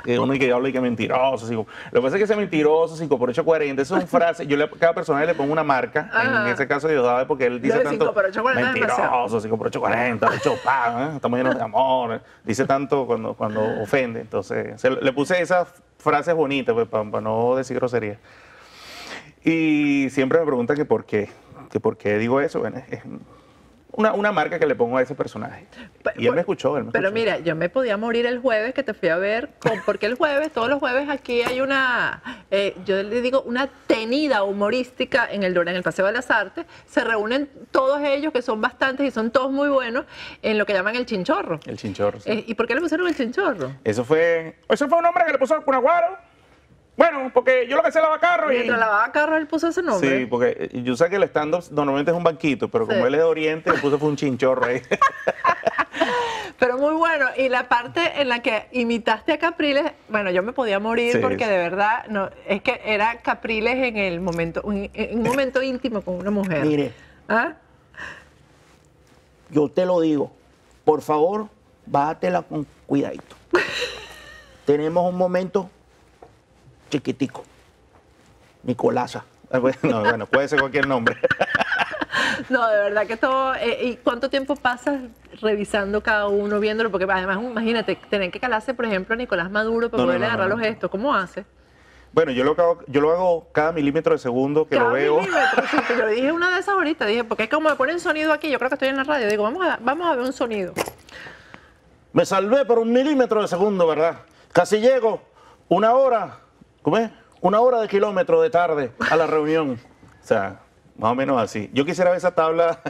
Uno que habla y que es mentiroso. Lo que pasa es que ese mentiroso, 5 por 8, 40, esa es una frase. Cada personaje le pongo una marca. En ese caso, Diosdado, porque él dice tanto 5 por 8, 40 mentiroso, 5 por 8, 40, 8 pan, estamos llenos de amor. Dice tanto cuando ofende. Entonces, le puse esas frases bonitas pues, para no decir grosería. Y siempre me preguntan que por qué digo eso. Bueno, es una marca que le pongo a ese personaje. Y él me escuchó. Pero mira, yo me podía morir el jueves que te fui a ver, porque todos los jueves aquí hay yo le digo, una tenida humorística en el Paseo de las Artes. Se reúnen todos ellos, que son bastantes y son todos muy buenos, en lo que llaman el Chinchorro. El Chinchorro, sí. ¿Y por qué le pusieron el Chinchorro? Eso fue un nombre que le puso al Cunaguaro. Bueno, porque yo lo que sé lavaba carros. Mientras lavaba carros, él puso ese nombre. Sí, porque yo sé que el stand-up normalmente es un banquito, pero como él es de Oriente, le puso fue un chinchorro ahí. Pero muy bueno. Y la parte en la que imitaste a Capriles, bueno, yo me podía morir porque de verdad, no, es que era Capriles en un momento íntimo con una mujer. Mire, ¿Ah? yo te lo digo, por favor, bájatela con cuidadito. Tenemos un momento chiquitico. Nicolasa. Bueno, puede ser cualquier nombre. No, de verdad que todo. ¿Y cuánto tiempo pasas revisando cada uno, viéndolo? Porque además, imagínate, tener que calarse, por ejemplo, a Nicolás Maduro para poderle agarrar los gestos. ¿Cómo hace? Bueno, yo lo hago cada milímetro de segundo que lo veo. Sí, yo dije una de esas ahorita, dije, porque es como me ponen sonido aquí, yo creo que estoy en la radio, digo, vamos a ver un sonido. Me salvé por 1 milímetro de segundo, ¿verdad? Casi llego 1 hora. ¿Cómo es? 1 hora de kilómetro de tarde a la reunión. O sea, más o menos así. Yo quisiera ver esa tabla,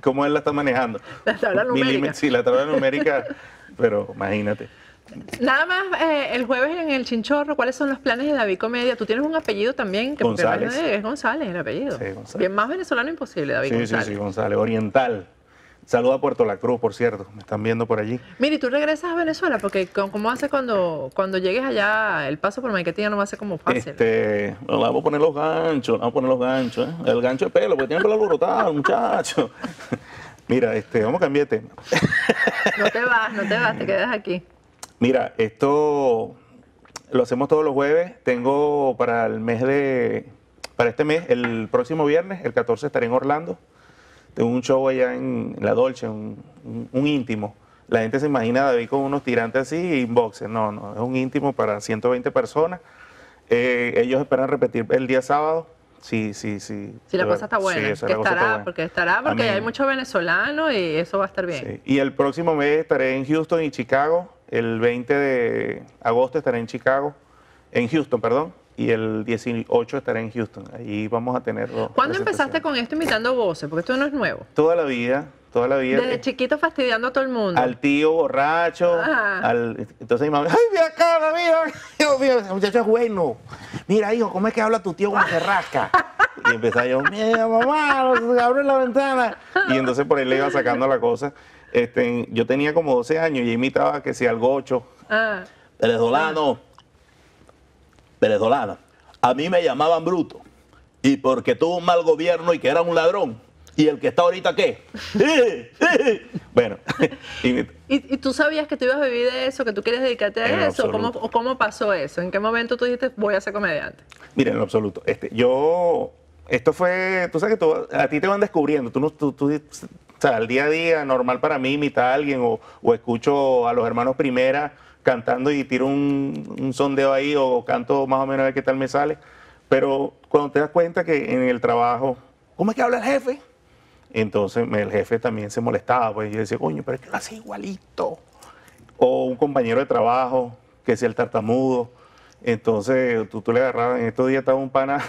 cómo él la está manejando. La tabla numérica. Sí, la tabla numérica, pero imagínate. Nada más, el jueves en el Chinchorro, ¿cuáles son los planes de David Comedia? Tú tienes un apellido también, que González. Es González el apellido. Sí, González. Bien más venezolano imposible, David González. Sí, González, oriental. Saluda a Puerto La Cruz, por cierto, me están viendo por allí. Mira, ¿y tú regresas a Venezuela? Porque ¿cómo haces cuando llegues allá? El paso por Maiquetía no va a ser como fácil. Vamos a poner los ganchos, ¿eh? El gancho de pelo, porque tiene pelo alborotado, muchacho. Mira, vamos a cambiar de tema. No te vas, te quedas aquí. Mira, esto lo hacemos todos los jueves. Tengo para este mes, el próximo viernes, el 14, estaré en Orlando. Tengo un show allá en La Dolce, un íntimo. La gente se imagina a David con unos tirantes así y boxers. No, es un íntimo para 120 personas. Ellos esperan repetir el día sábado Sí. Si la cosa está buena, Sí, esa que la cosa está estará, buena. porque Amén. hay muchos venezolanos y eso va a estar bien. Sí. Y el próximo mes estaré en Houston y Chicago. El 20 de agosto estaré en Houston, perdón. Y el 18 estaré en Houston. Ahí vamos a tener dos ¿Cuándo empezaste presentaciones. con esto imitando voces? Porque esto no es nuevo. Toda la vida. Desde chiquito fastidiando a todo el mundo. Al tío borracho. Ajá. Entonces mi mamá, ¡ay, mira cara, mira! Dios mío, ese muchacho es bueno. Mira, hijo, ¿cómo es que habla tu tío como se rasca? Y empezaba yo, mira, mamá, abre la ventana. Y entonces por ahí le iba sacando la cosa. Yo tenía como 12 años y imitaba que si al gocho. Ah. Venezolano, a mí me llamaban bruto. Y porque tuvo un mal gobierno y que era un ladrón. ¿Y el que está ahorita qué? Bueno, ¿Y tú sabías que tú ibas a vivir de eso, que tú quieres dedicarte En a eso? absoluto. ¿O cómo pasó eso? ¿En qué momento tú dijiste, voy a ser comediante? mira, en lo absoluto. Esto fue, tú sabes que a ti te van descubriendo. O sea, al día a día, normal para mí imitar a alguien o escucho a los hermanos Primera cantando y tiro un sondeo ahí o canto más o menos a ver qué tal me sale. Pero cuando te das cuenta que en el trabajo, ¿cómo es que habla el jefe? Entonces el jefe también se molestaba, pues yo decía, coño, pero es que lo hace igualito. O un compañero de trabajo, que es el tartamudo. Entonces tú le agarrabas, en estos días estaba un pana,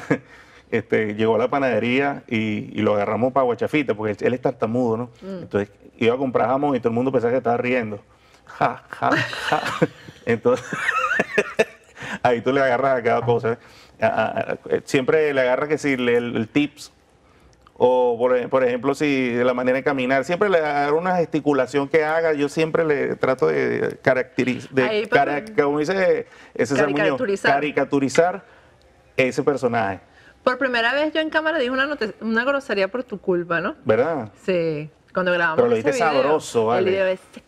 llegó a la panadería y lo agarramos para Guachafita, porque él es tartamudo, ¿no? Entonces iba a comprar jamón y todo el mundo pensaba que estaba riendo. Ja, ja, ja. Entonces, ahí tú le agarras a cada cosa. Siempre le agarras que si el tips, o por ejemplo, si de la manera de caminar, siempre le agarro una gesticulación que haga, yo siempre le trato de como dice ese Muñoz, caricaturizar ese personaje. Por primera vez yo en cámara dije una grosería por tu culpa, ¿no? ¿Verdad? Sí, cuando grabamos Pero lo ese dijiste video, sabroso, vale. el video ese.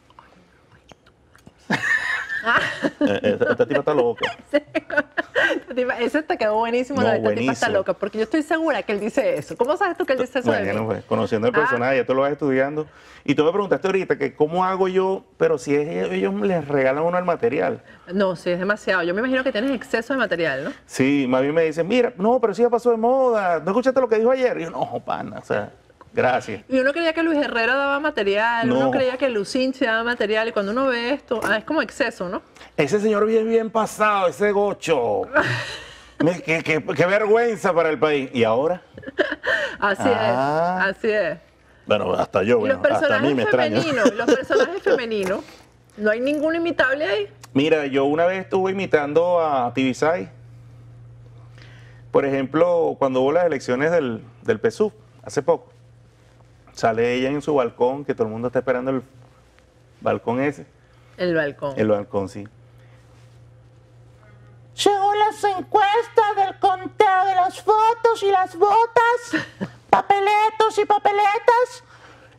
Esta tipa está loca. Ese te quedó buenísimo, No, la esta tipa está buenísimo. loca, porque yo estoy segura que él dice eso. ¿Cómo sabes tú que él dice eso de Bueno, mí? pues, conociendo el personaje, ya tú lo vas estudiando. Y tú me preguntaste ahorita que cómo hago yo, pero si ellos les regalan uno el material. No, sí, es demasiado. Yo me imagino que tienes exceso de material, ¿no? Sí, más bien me dicen, mira, no, pero sí ya pasó de moda. ¿No escuchaste lo que dijo ayer? Y yo, no, pana, o sea, gracias. Y uno creía que Luis Herrera daba material, No. uno creía que Lucinchi daba material, y cuando uno ve esto, es como exceso, ¿no? Ese señor bien pasado, ese gocho. Qué vergüenza para el país. ¿Y ahora? Así Ah. es, así es. Bueno, hasta yo, Y los bueno, hasta a mí personajes me extraña. femeninos, los personajes femeninos, no hay ninguno imitable ahí. Mira, yo una vez estuve imitando a Tibisay. Por ejemplo, cuando hubo las elecciones del PSUV, hace poco, sale ella en su balcón, que todo el mundo está esperando el balcón ese. El balcón. El balcón, sí. Según las encuestas del conteo de las fotos y las botas, papeletos y papeletas,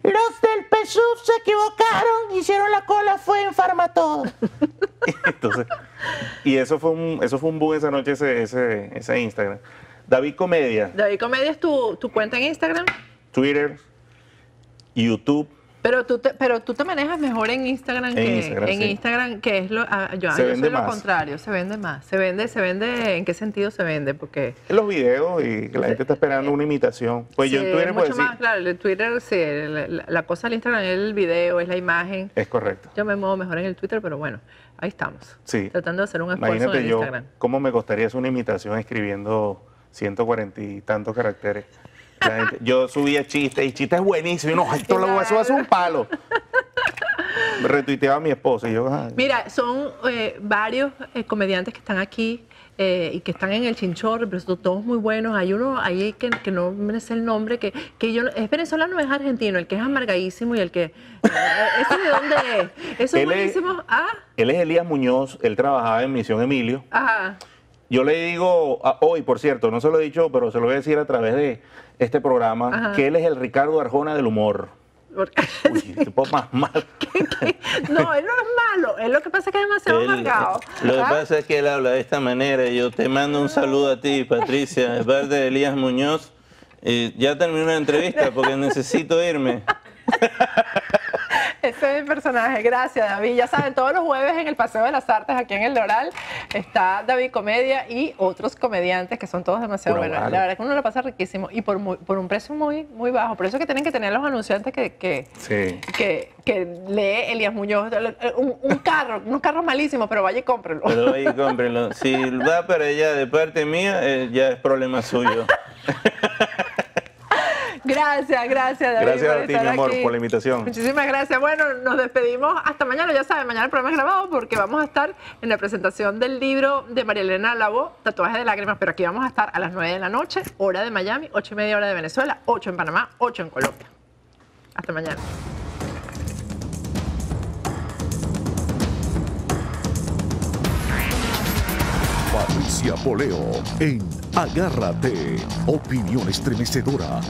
los del PSUV se equivocaron, hicieron la cola, fue en Farmatodo. Entonces, y eso fue un boom esa noche, ese Instagram. David Comedia, David Comedia es tu cuenta en Instagram, Twitter, YouTube. pero tú te manejas mejor en Instagram En Instagram, sí. Que es yo Se soy vende lo más. contrario, se vende más. Se vende, ¿en qué sentido se vende? Porque En los videos y que la gente está esperando una imitación. Pues yo sí, en Twitter es puedo mucho decir, más, claro, el Twitter, sí, la cosa del Instagram es el video, es la imagen. es correcto. Yo me muevo mejor en el Twitter, pero bueno, ahí estamos. Sí. Tratando de hacer un esfuerzo en Imagínate el yo, Instagram. cómo me costaría hacer una imitación escribiendo 140 y tantos caracteres. Yo subía chistes y chistes buenísimos. No, esto lo voy a hacer un palo. Me retuiteaba a mi esposa y yo, ay. Mira, son varios comediantes que están aquí y que están en el Chinchorro, pero son todos muy buenos. Hay uno ahí que no me sé el nombre, que yo es venezolano, es argentino, el que es amargadísimo y el que... ¿Ese de dónde es? Eso es Él es- buenísimo. Él es Elías Muñoz, él trabajaba en Misión Emilio. Ajá. Yo le digo, hoy por cierto, no se lo he dicho, pero se lo voy a decir a través de este programa, Ajá. que él es el Ricardo Arjona del humor. Porque- Uy, tipo más mal. No, él no es malo, él lo que pasa es que es demasiado amargado. Lo que ¿Ah? pasa es que él habla de esta manera. Yo te mando un saludo a ti, Patricia, de parte de Elías Muñoz. Ya terminé la entrevista porque necesito irme. Ese es mi personaje. Gracias, David. Ya saben, todos los jueves en el Paseo de las Artes, aquí en el Doral, está David Comedia y otros comediantes que son todos demasiado buenos. La verdad que uno lo pasa riquísimo y por un precio muy, muy bajo. Por eso es que tienen que tener los anunciantes que lee Elías Muñoz. Unos carros malísimos, pero vaya y cómprenlo. Pero vaya y cómprenlo. Si va para allá de parte mía, ya es problema suyo. Gracias, David. Gracias a ti, mi amor, por la invitación. Muchísimas gracias. Bueno, nos despedimos hasta mañana. Ya saben, mañana el programa es grabado porque vamos a estar en la presentación del libro de María Elena Labo, Tatuajes de Lágrimas, pero aquí vamos a estar a las 9 de la noche, hora de Miami, 8:30 hora de Venezuela, 8 en Panamá, 8 en Colombia. Hasta mañana. Patricia Poleo en Agárrate, opinión estremecedora.